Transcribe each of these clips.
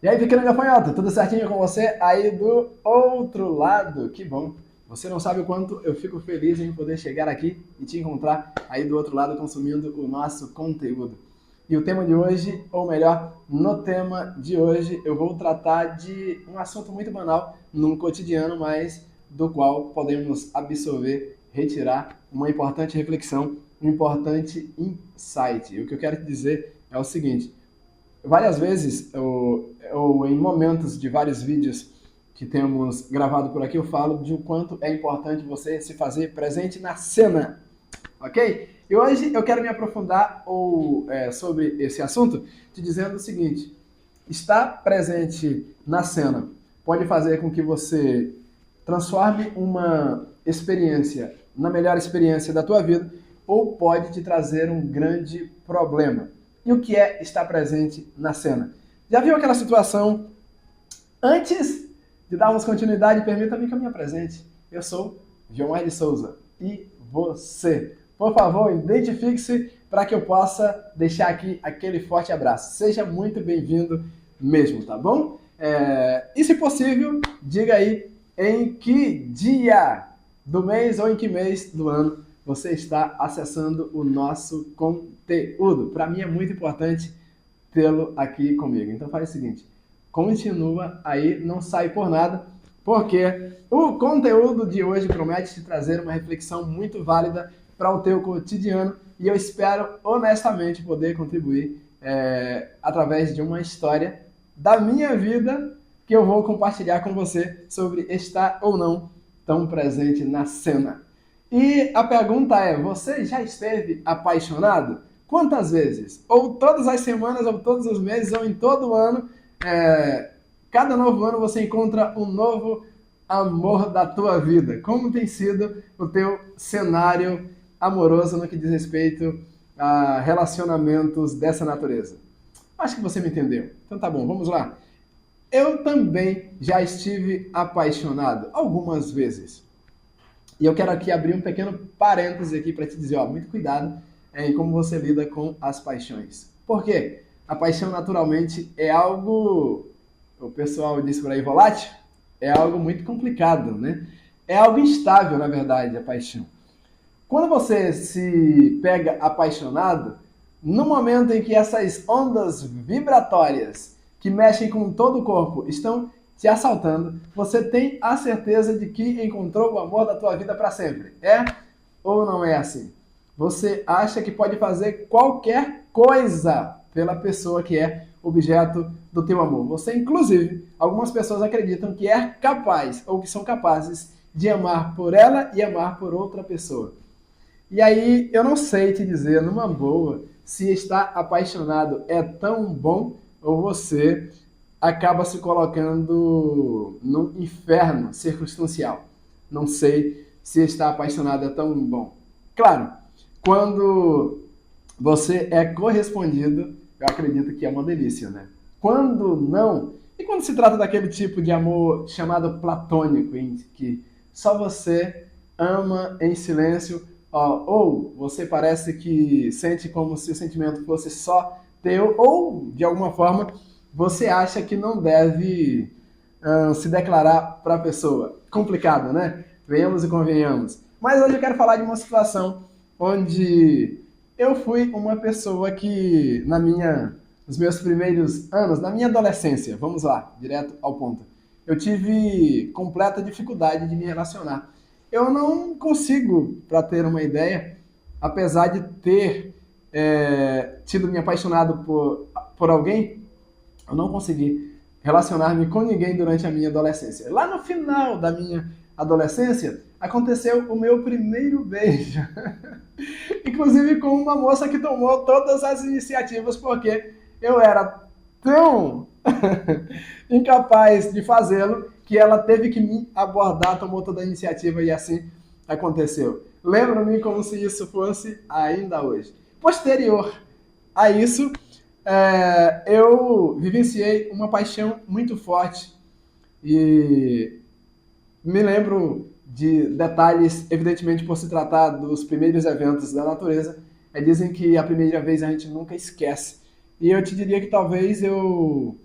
E aí, pequeno gafanhoto, tudo certinho com você aí do outro lado? Que bom! Você não sabe o quanto eu fico feliz em poder chegar aqui e te encontrar aí do outro lado consumindo o nosso conteúdo. E o tema de hoje, ou melhor, no tema de hoje, eu vou tratar de um assunto muito banal num cotidiano, mas do qual podemos absorver, retirar uma importante reflexão, um importante insight. E o que eu quero te dizer é o seguinte: várias vezes, ou em momentos de vários vídeos que temos gravado por aqui, eu falo de o quanto é importante você se fazer presente na cena, ok? E hoje eu quero me aprofundar sobre esse assunto, te dizendo o seguinte: estar presente na cena pode fazer com que você transforme uma experiência na melhor experiência da tua vida, ou pode te trazer um grande problema. E o que é estar presente na cena? Já viu aquela situação? Antes de darmos continuidade, permita-me que eu me apresente. Eu sou Gilmar de Souza. E você? Por favor, identifique-se para que eu possa deixar aqui aquele forte abraço. Seja muito bem-vindo mesmo, tá bom? E se possível, diga aí em que dia do mês ou em que mês do ano você está acessando o nosso conteúdo. Para mim é muito importante tê-lo aqui comigo. Então faz o seguinte: continua aí, não sai por nada, porque o conteúdo de hoje promete te trazer uma reflexão muito válida para o teu cotidiano e eu espero honestamente poder contribuir através de uma história da minha vida que eu vou compartilhar com você sobre estar ou não tão presente na cena. E a pergunta é: você já esteve apaixonado? Quantas vezes? Ou todas as semanas, ou todos os meses, ou em todo ano, cada novo ano você encontra um novo amor da tua vida. Como tem sido o teu cenário amoroso no que diz respeito a relacionamentos dessa natureza? Acho que você me entendeu. Então tá bom, vamos lá. Eu também já estive apaixonado algumas vezes. E eu quero aqui abrir um pequeno parêntese aqui para te dizer, ó, muito cuidado em como você lida com as paixões. Por quê? A paixão naturalmente é algo, o pessoal diz por aí, volátil, é algo muito complicado, né? É algo instável, na verdade, a paixão. Quando você se pega apaixonado, no momento em que essas ondas vibratórias que mexem com todo o corpo estão te assaltando, você tem a certeza de que encontrou o amor da tua vida para sempre. É ou não é assim? Você acha que pode fazer qualquer coisa pela pessoa que é objeto do teu amor. Você, inclusive, algumas pessoas acreditam que é capaz ou que são capazes de amar por ela e amar por outra pessoa. E aí, eu não sei te dizer, numa boa, se estar apaixonado é tão bom ou você acaba se colocando num inferno circunstancial. Não sei se estar apaixonado é tão bom. Claro, quando você é correspondido, eu acredito que é uma delícia, né? Quando não, e quando se trata daquele tipo de amor chamado platônico, em que só você ama em silêncio, ou você parece que sente como se o sentimento fosse só teu, ou de alguma forma você acha que não deve se declarar para a pessoa. Complicado, né? Venhamos e convenhamos. Mas hoje eu quero falar de uma situação onde eu fui uma pessoa que, nos meus primeiros anos, na minha adolescência, vamos lá, direto ao ponto, eu tive completa dificuldade de me relacionar. Eu não consigo, para ter uma ideia, apesar de ter tido me apaixonado por alguém, eu não consegui relacionar-me com ninguém durante a minha adolescência. Lá no final da minha adolescência, aconteceu o meu primeiro beijo. Inclusive com uma moça que tomou todas as iniciativas, porque eu era tão incapaz de fazê-lo que ela teve que me abordar, tomou toda a iniciativa e assim aconteceu. Lembro-me como se isso fosse ainda hoje. Posterior a isso, eu vivenciei uma paixão muito forte e me lembro de detalhes, evidentemente por se tratar dos primeiros eventos da natureza. Dizem que a primeira vez a gente nunca esquece. E eu te diria que talvez eu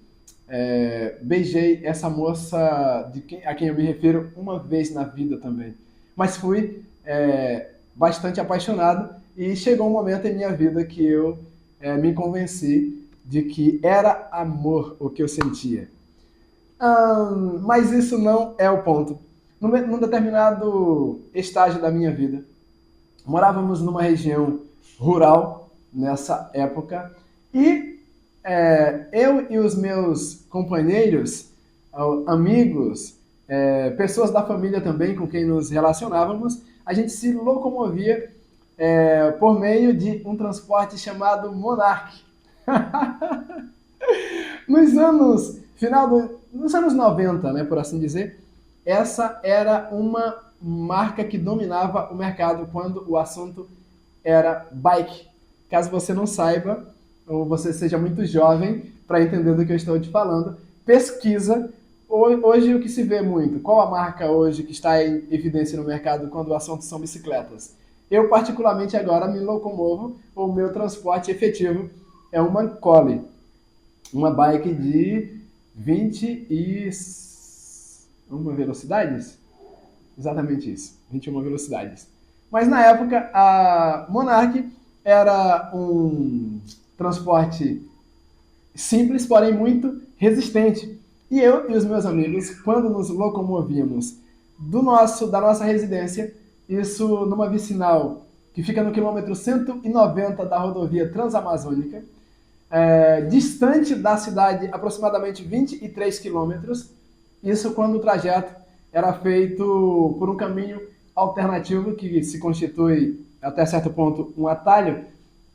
beijei essa moça a quem eu me refiro uma vez na vida também. Mas fui bastante apaixonado e chegou um momento em minha vida que eu me convenci de que era amor o que eu sentia. Mas isso não é o ponto. Num determinado estágio da minha vida, morávamos numa região rural nessa época e eu e os meus companheiros, amigos, pessoas da família também com quem nos relacionávamos, a gente se locomovia por meio de um transporte chamado Monarch. Nos anos 90, né, por assim dizer, essa era uma marca que dominava o mercado quando o assunto era bike. Caso você não saiba, ou você seja muito jovem para entender do que eu estou te falando, pesquisa. Hoje o que se vê muito, qual a marca hoje que está em evidência no mercado quando o assunto são bicicletas? Eu particularmente agora me locomovo, o meu transporte efetivo é uma Collie, uma bike de 21 velocidades? Exatamente isso, 21 velocidades. Mas na época a Monarch era um transporte simples, porém muito resistente. E eu e os meus amigos, quando nos locomovíamos da nossa residência, isso numa vicinal que fica no quilômetro 190 da rodovia Transamazônica, distante da cidade aproximadamente 23 quilômetros, isso quando o trajeto era feito por um caminho alternativo que se constitui até certo ponto um atalho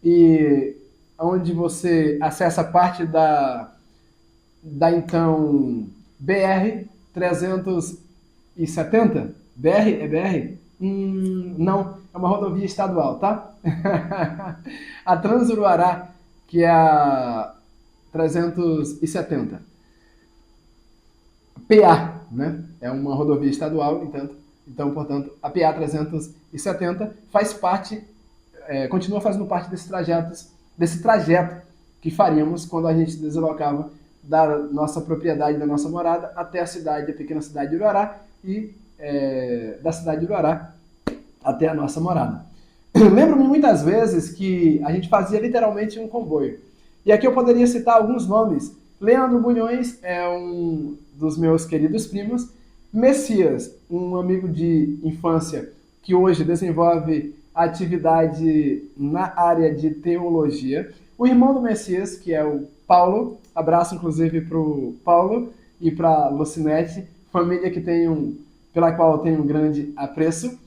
e onde você acessa parte da então BR-370. BR é BR? Não, é uma rodovia estadual, tá? A Transuruará, que é a 370. PA, né? É uma rodovia estadual, então, portanto, a PA 370 faz parte, continua fazendo parte desse trajeto que faríamos quando a gente deslocava da nossa propriedade, da nossa morada, até a pequena cidade de Uruará e da cidade de Uruará até a nossa morada. Lembro-me muitas vezes que a gente fazia literalmente um comboio. E aqui eu poderia citar alguns nomes. Leandro Bulhões é um dos meus queridos primos. Messias, um amigo de infância que hoje desenvolve atividade na área de teologia. O irmão do Messias, que é o Paulo, abraço inclusive para o Paulo e para a Lucinete, família pela qual eu tenho um grande apreço.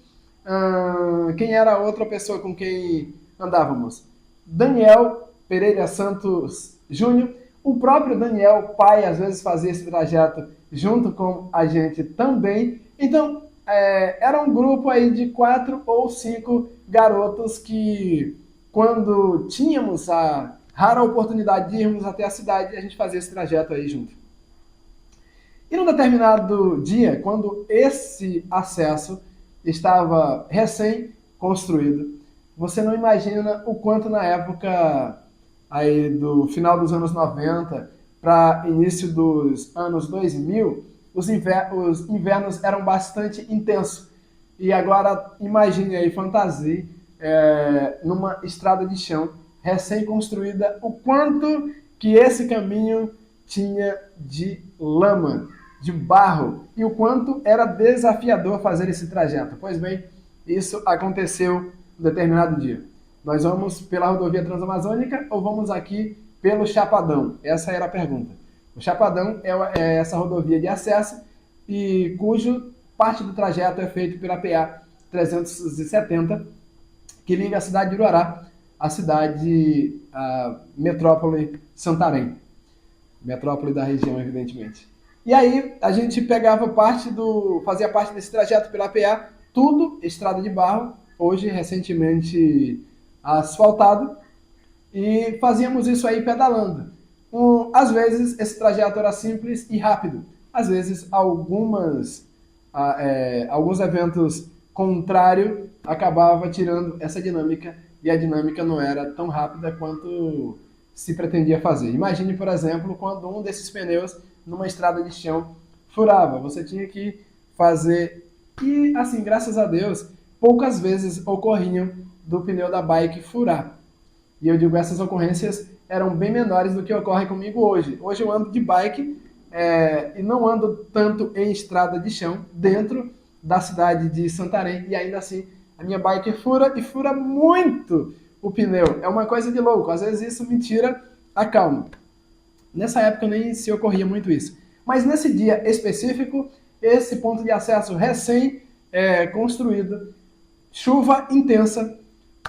Quem era a outra pessoa com quem andávamos? Daniel Pereira Santos Júnior. O próprio Daniel, pai, às vezes fazia esse trajeto junto com a gente também. Então, era um grupo aí de 4 ou 5 garotos que, quando tínhamos a rara oportunidade de irmos até a cidade, a gente fazia esse trajeto aí junto. E num determinado dia, quando esse acesso estava recém-construído, você não imagina o quanto na época aí do final dos anos 90 para início dos anos 2000, os invernos eram bastante intensos. E agora imagine aí, fantasia, numa estrada de chão recém-construída, o quanto que esse caminho tinha de lama, de barro, e o quanto era desafiador fazer esse trajeto. Pois bem, isso aconteceu em determinado dia. Nós vamos pela rodovia Transamazônica ou vamos aqui pelo Chapadão? Essa era a pergunta. O Chapadão é essa rodovia de acesso e cujo parte do trajeto é feito pela PA 370, que liga a cidade de Uruará à metrópole Santarém. Metrópole da região, evidentemente. E aí a gente fazia parte desse trajeto pela PA, tudo estrada de barro, hoje recentemente asfaltado, e fazíamos isso aí pedalando. Às vezes esse trajeto era simples e rápido, às vezes alguns eventos contrários acabava tirando essa dinâmica, e a dinâmica não era tão rápida quanto se pretendia fazer. Imagine, por exemplo, quando um desses pneus numa estrada de chão furava. Você tinha que fazer. E, assim, graças a Deus, poucas vezes ocorriam do pneu da bike furar. E eu digo, essas ocorrências eram bem menores do que ocorre comigo hoje. Hoje eu ando de bike e não ando tanto em estrada de chão, dentro da cidade de Santarém, e ainda assim a minha bike fura e fura muito o pneu. É uma coisa de louco, às vezes isso me tira a calma. Nessa época nem se ocorria muito isso. Mas nesse dia específico, esse ponto de acesso recém-construído, chuva intensa,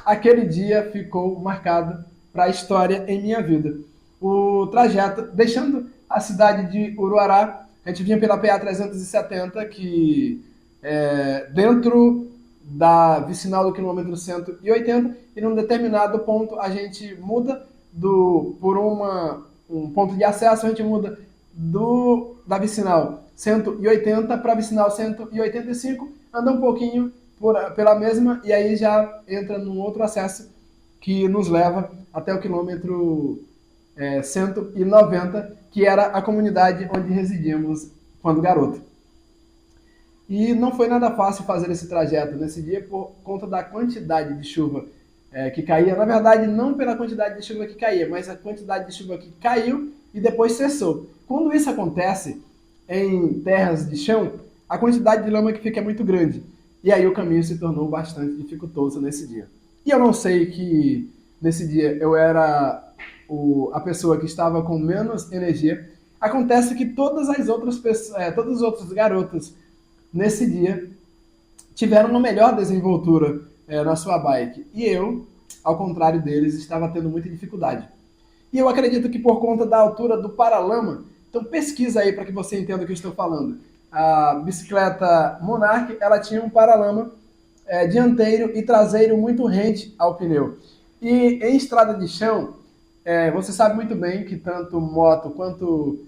aquele dia ficou marcado para a história em minha vida. O trajeto, deixando a cidade de Uruará, a gente vinha pela PA 370, que é dentro da vicinal do quilômetro 180, e num determinado ponto a gente muda por um ponto de acesso, a gente muda da vicinal 180 para a vicinal 185, anda um pouquinho pela mesma, e aí já entra num outro acesso que nos leva até o quilômetro 190, que era a comunidade onde residíamos quando garoto. E não foi nada fácil fazer esse trajeto nesse dia por conta da quantidade de chuva que caía. Na verdade, não pela quantidade de chuva que caía, mas a quantidade de chuva que caiu e depois cessou. Quando isso acontece em terras de chão, a quantidade de lama que fica é muito grande. E aí o caminho se tornou bastante dificultoso nesse dia. E eu não sei que nesse dia eu era a pessoa que estava com menos energia. Acontece que todas as outras pessoas, todos os outros garotos nesse dia tiveram uma melhor desenvoltura na sua bike. E eu, ao contrário deles, estava tendo muita dificuldade. E eu acredito que por conta da altura do paralama, então pesquisa aí para que você entenda o que eu estou falando. A bicicleta Monarch, ela tinha um paralama dianteiro e traseiro muito rente ao pneu. E em estrada de chão, você sabe muito bem que tanto moto, quanto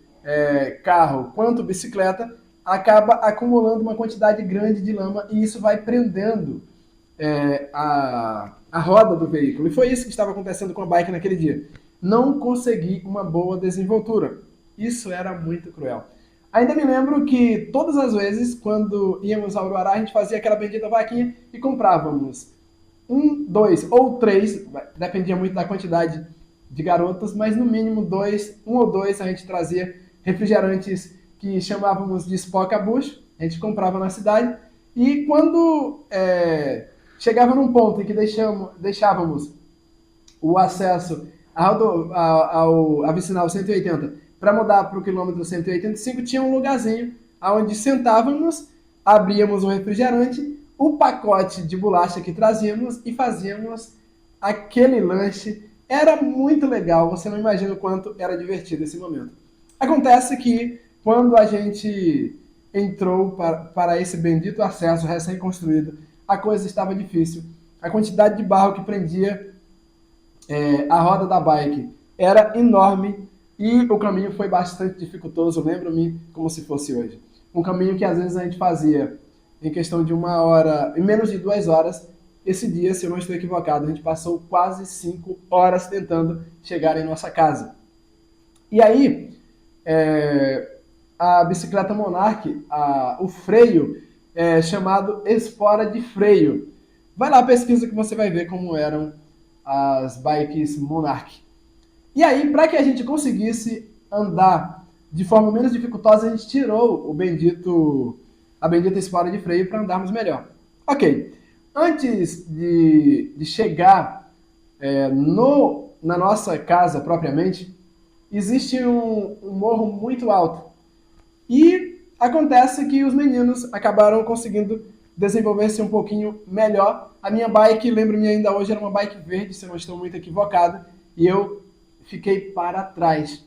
carro, quanto bicicleta, acaba acumulando uma quantidade grande de lama e isso vai prendendo a roda do veículo. E foi isso que estava acontecendo com a bike naquele dia. Não consegui uma boa desenvoltura. Isso era muito cruel. Ainda me lembro que todas as vezes, quando íamos ao Uruará, a gente fazia aquela bendita vaquinha e comprávamos 1, 2 ou 3, dependia muito da quantidade de garotos, mas no mínimo 1 ou 2 a gente trazia refrigerantes que chamávamos de Spoca Bush, a gente comprava na cidade, e quando chegava num ponto em que deixávamos o acesso à vicinal 180 para mudar para o quilômetro 185, tinha um lugarzinho onde sentávamos, abríamos o refrigerante, o pacote de bolacha que trazíamos e fazíamos aquele lanche. Era muito legal, você não imagina o quanto era divertido esse momento. Acontece que quando a gente entrou para esse bendito acesso recém-construído, a coisa estava difícil. A quantidade de barro que prendia a roda da bike era enorme e o caminho foi bastante dificultoso, lembro-me como se fosse hoje. Um caminho que às vezes a gente fazia em questão de 1 hora, em menos de 2 horas. Esse dia, se eu não estou equivocado, a gente passou quase 5 horas tentando chegar em nossa casa. E aí, a bicicleta Monarch, o freio é chamado espora de freio. Vai lá, pesquisa que você vai ver como eram as bikes Monarch. E aí, para que a gente conseguisse andar de forma menos dificultosa, a gente tirou a bendita espora de freio para andarmos melhor. Ok, antes de chegar na nossa casa propriamente, existe um morro muito alto. E acontece que os meninos acabaram conseguindo desenvolver-se um pouquinho melhor. A minha bike, lembro-me ainda hoje, era uma bike verde, se eu não estou muito equivocado, e eu fiquei para trás.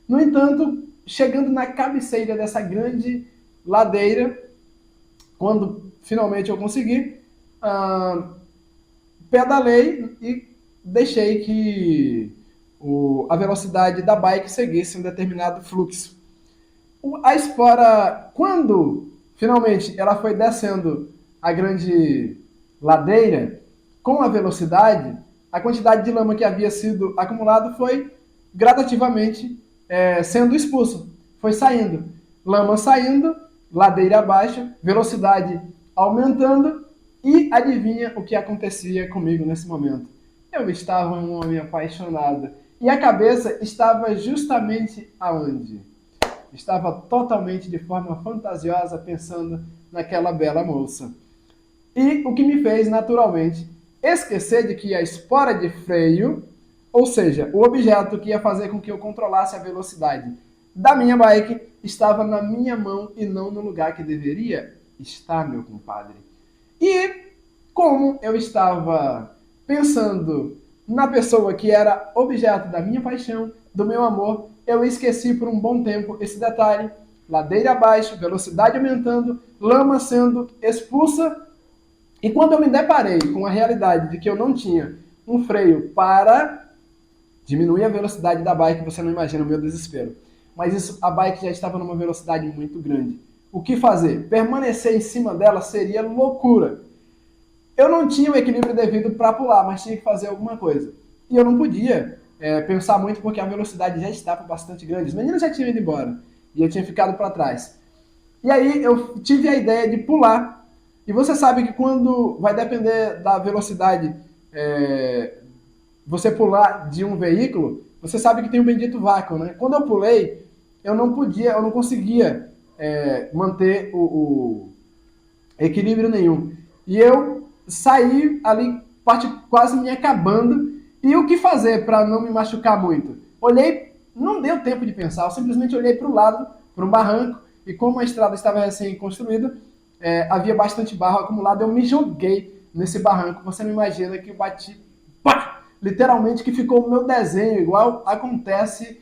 No entanto, chegando na cabeceira dessa grande ladeira, quando finalmente eu consegui, pedalei e deixei que a velocidade da bike seguisse um determinado fluxo. A espora, quando finalmente ela foi descendo a grande ladeira, com a velocidade, a quantidade de lama que havia sido acumulado foi gradativamente sendo expulso. Foi saindo. Lama saindo, ladeira abaixo, velocidade aumentando, e adivinha o que acontecia comigo nesse momento? Eu estava um homem apaixonado. E a cabeça estava justamente aonde? Estava totalmente de forma fantasiosa pensando naquela bela moça. E o que me fez, naturalmente, esquecer de que a espora de freio, ou seja, o objeto que ia fazer com que eu controlasse a velocidade da minha bike, estava na minha mão e não no lugar que deveria estar, meu compadre. E como eu estava pensando na pessoa que era objeto da minha paixão, do meu amor, eu esqueci por um bom tempo esse detalhe. Ladeira abaixo, velocidade aumentando, lama sendo expulsa. E quando eu me deparei com a realidade de que eu não tinha um freio para diminuir a velocidade da bike, você não imagina o meu desespero. Mas isso, a bike já estava numa velocidade muito grande. O que fazer? Permanecer em cima dela seria loucura. Eu não tinha o equilíbrio devido para pular, mas tinha que fazer alguma coisa. E eu não podia pensar muito porque a velocidade já estava bastante grande. Os meninos já tinham ido embora e eu tinha ficado para trás. E aí eu tive a ideia de pular. E você sabe que quando vai depender da velocidade, você pular de um veículo, você sabe que tem um bendito vácuo, né? Quando eu pulei, eu não conseguia manter o equilíbrio nenhum. E eu saí ali, parte quase me acabando. E o que fazer para não me machucar muito? Olhei, não deu tempo de pensar, eu simplesmente olhei para o lado, para um barranco, e como a estrada estava recém-construída, havia bastante barro acumulado, eu me joguei nesse barranco. Você não imagina que eu bati, pá, literalmente que ficou o meu desenho, igual acontece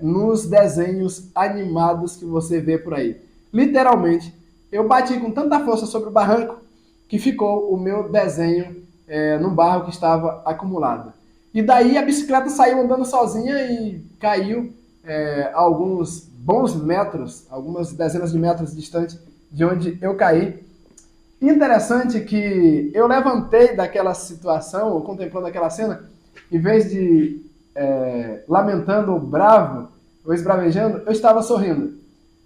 nos desenhos animados que você vê por aí. Literalmente, eu bati com tanta força sobre o barranco que ficou o meu desenho no barro que estava acumulado. E daí a bicicleta saiu andando sozinha e caiu alguns bons metros, algumas dezenas de metros distante de onde eu caí. Interessante que eu levantei daquela situação, contemplando aquela cena, em vez de lamentando ou bravo, ou esbravejando, eu estava sorrindo.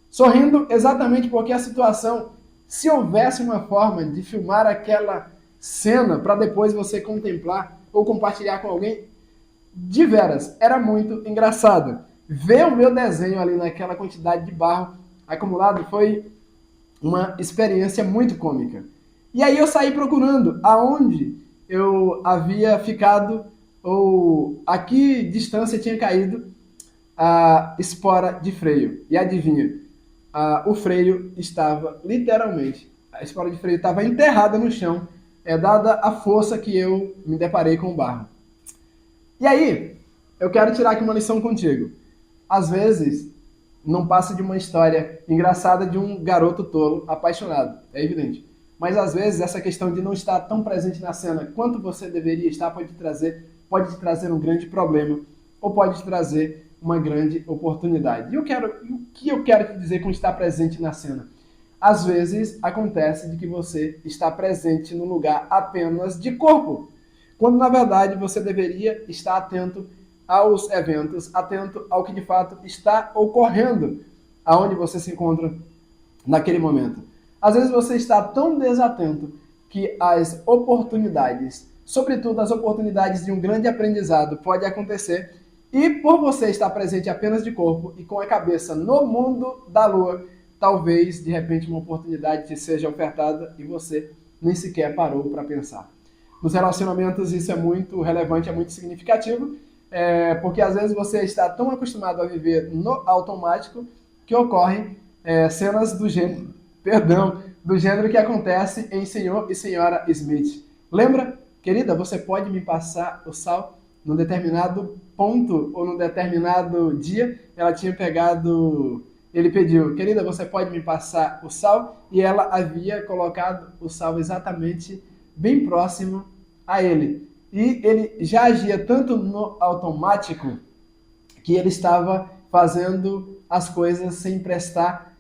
Sorrindo exatamente porque a situação, se houvesse uma forma de filmar aquela cena para depois você contemplar ou compartilhar com alguém, de veras, era muito engraçado. Ver o meu desenho ali naquela quantidade de barro acumulado foi uma experiência muito cômica. E aí eu saí procurando aonde eu havia ficado ou a que distância tinha caído a espora de freio. E adivinha? O freio estava literalmente, a espora de freio estava enterrada no chão, dada a força que eu me deparei com o barro. E aí, eu quero tirar aqui uma lição contigo. Às vezes, não passa de uma história engraçada de um garoto tolo apaixonado, é evidente. Mas às vezes essa questão de não estar tão presente na cena quanto você deveria estar pode te trazer um grande problema ou pode te trazer uma grande oportunidade. E o que eu quero te dizer com estar presente na cena? Às vezes acontece de que você está presente no lugar apenas de corpo, quando na verdade você deveria estar atento aos eventos, atento ao que de fato está ocorrendo aonde você se encontra naquele momento. Às vezes você está tão desatento que as oportunidades, sobretudo as oportunidades de um grande aprendizado, pode acontecer e por você estar presente apenas de corpo e com a cabeça no mundo da lua, talvez de repente uma oportunidade te seja ofertada e você nem sequer parou para pensar. Nos relacionamentos isso é muito relevante, é muito significativo, porque às vezes você está tão acostumado a viver no automático que ocorrem cenas do gênero que acontece em Senhor e Senhora Smith. Lembra? Querida, você pode me passar o sal? Num determinado ponto ou num determinado dia, ele pediu, querida, você pode me passar o sal? E ela havia colocado o sal exatamente bem próximo a ele. E ele já agia tanto no automático que ele estava fazendo as coisas sem prestar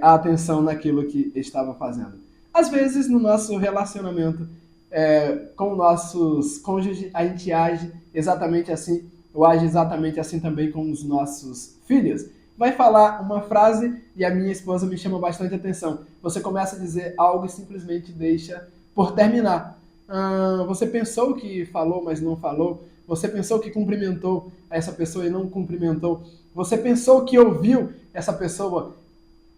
a atenção naquilo que estava fazendo. Às vezes, no nosso relacionamento com nossos cônjuges, a gente age exatamente assim eu ajo exatamente assim também com os nossos filhos. Vai falar uma frase e a minha esposa me chama bastante atenção. Você começa a dizer algo e simplesmente deixa por terminar. Você pensou que falou, mas não falou. Você pensou que cumprimentou essa pessoa e não cumprimentou. Você pensou que ouviu essa pessoa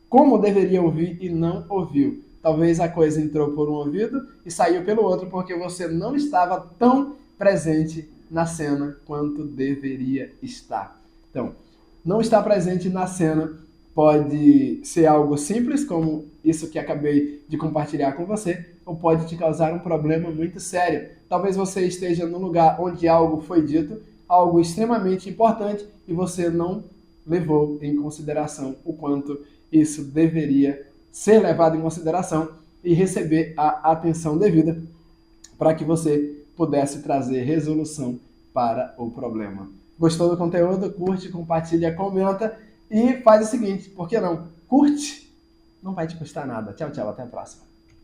como deveria ouvir e não ouviu. Talvez a coisa entrou por um ouvido e saiu pelo outro porque você não estava tão presente na cena quanto deveria estar. Então, não estar presente na cena pode ser algo simples, como isso que acabei de compartilhar com você, ou pode te causar um problema muito sério. Talvez você esteja num lugar onde algo foi dito, algo extremamente importante, e você não levou em consideração o quanto isso deveria ser levado em consideração e receber a atenção devida para que você pudesse trazer resolução para o problema. Gostou do conteúdo? Curte, compartilha, comenta e faz o seguinte, por que não? Curte, não vai te custar nada. Tchau, tchau, até a próxima.